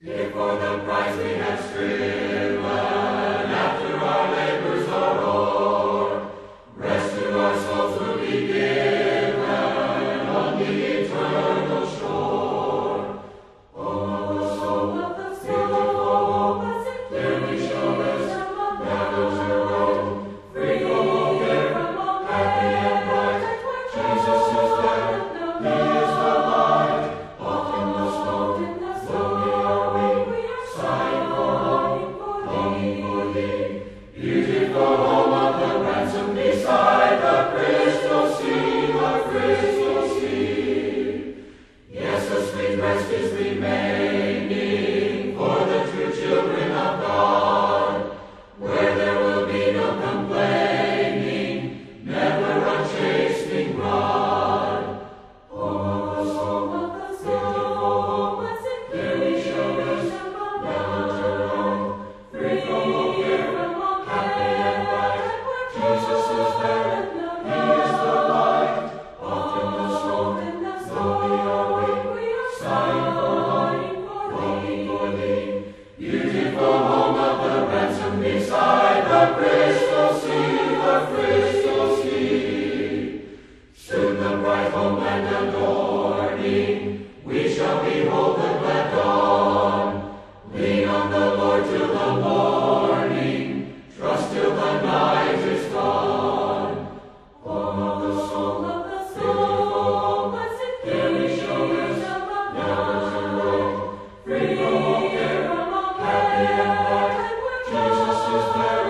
If for the prize we have striven, after our labors are o'er, rest to our souls will be given on the eternal shore. Oh, the soul of the soul, clearly show us never to roam, free from all care, happy and bright. Jesus is there, He is the light, often the smoke, slowly are we, sighing for home, longing for Thee. Beautiful home of the ransom beside the crystal sea, the crystal sea. Yes, a sweet rest is remaining for the true children of God, where there will be no complaining, never a chastening rod. Oh, the soul of the soul, clearly show us never to roam, free from all care, happy and bright. Jesus is there, He is the light, often the smoke, slowly are we, sighing for home, longing for Thee. Beautiful home of the ransom beside the crystal sea, the crystal sea. Soon the bright homeland adorning, we shall behold the glad dawn. Lean on the Lord till the morning, trust till the night is gone. Home of the soul, beautiful home, clearly show us never to roam, free from all care, happy and bright. Jesus is there,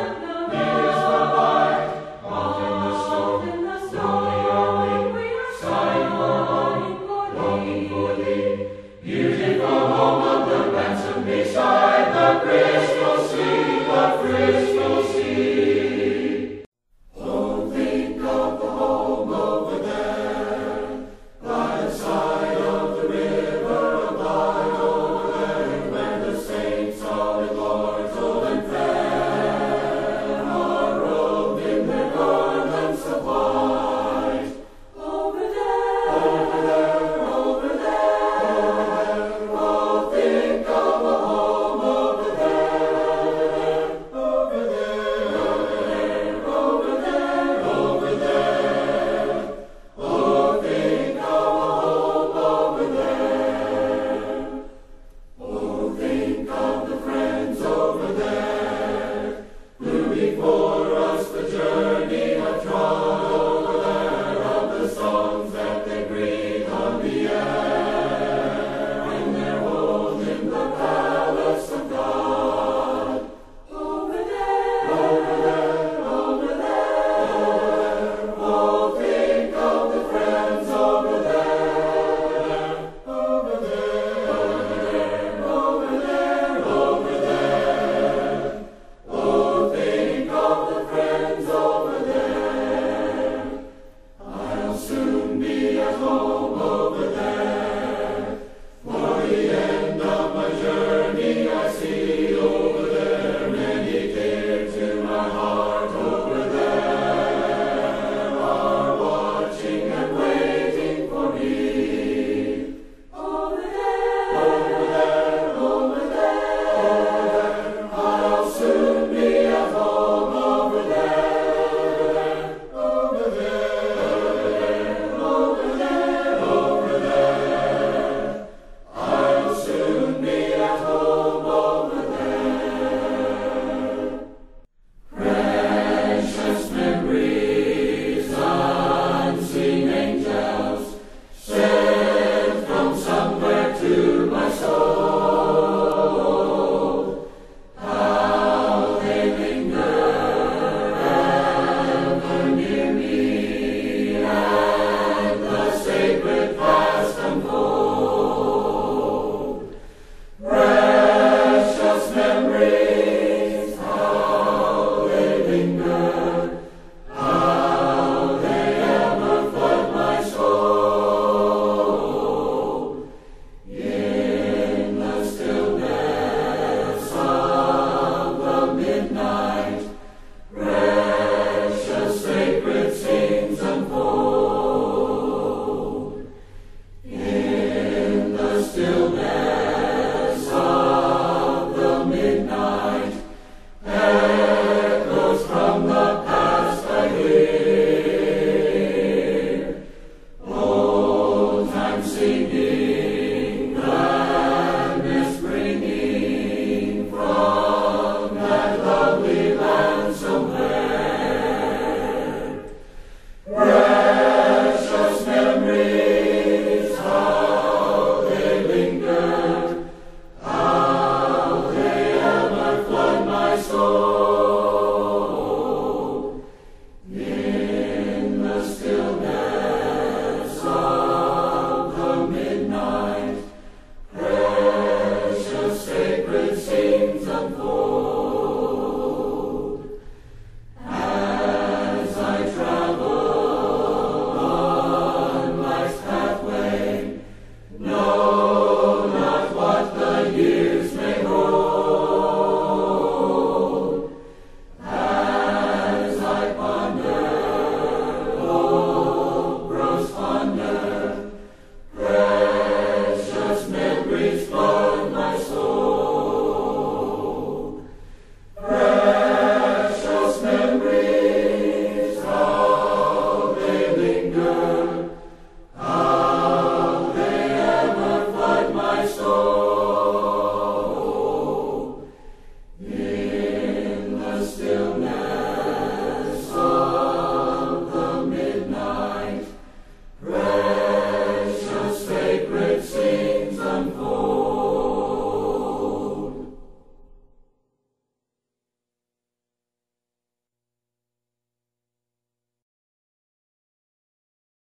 He is the light, often the smoke, slowly are we, sighing for home, longing for Thee. Beautiful home of the ransom beside the crystal sea.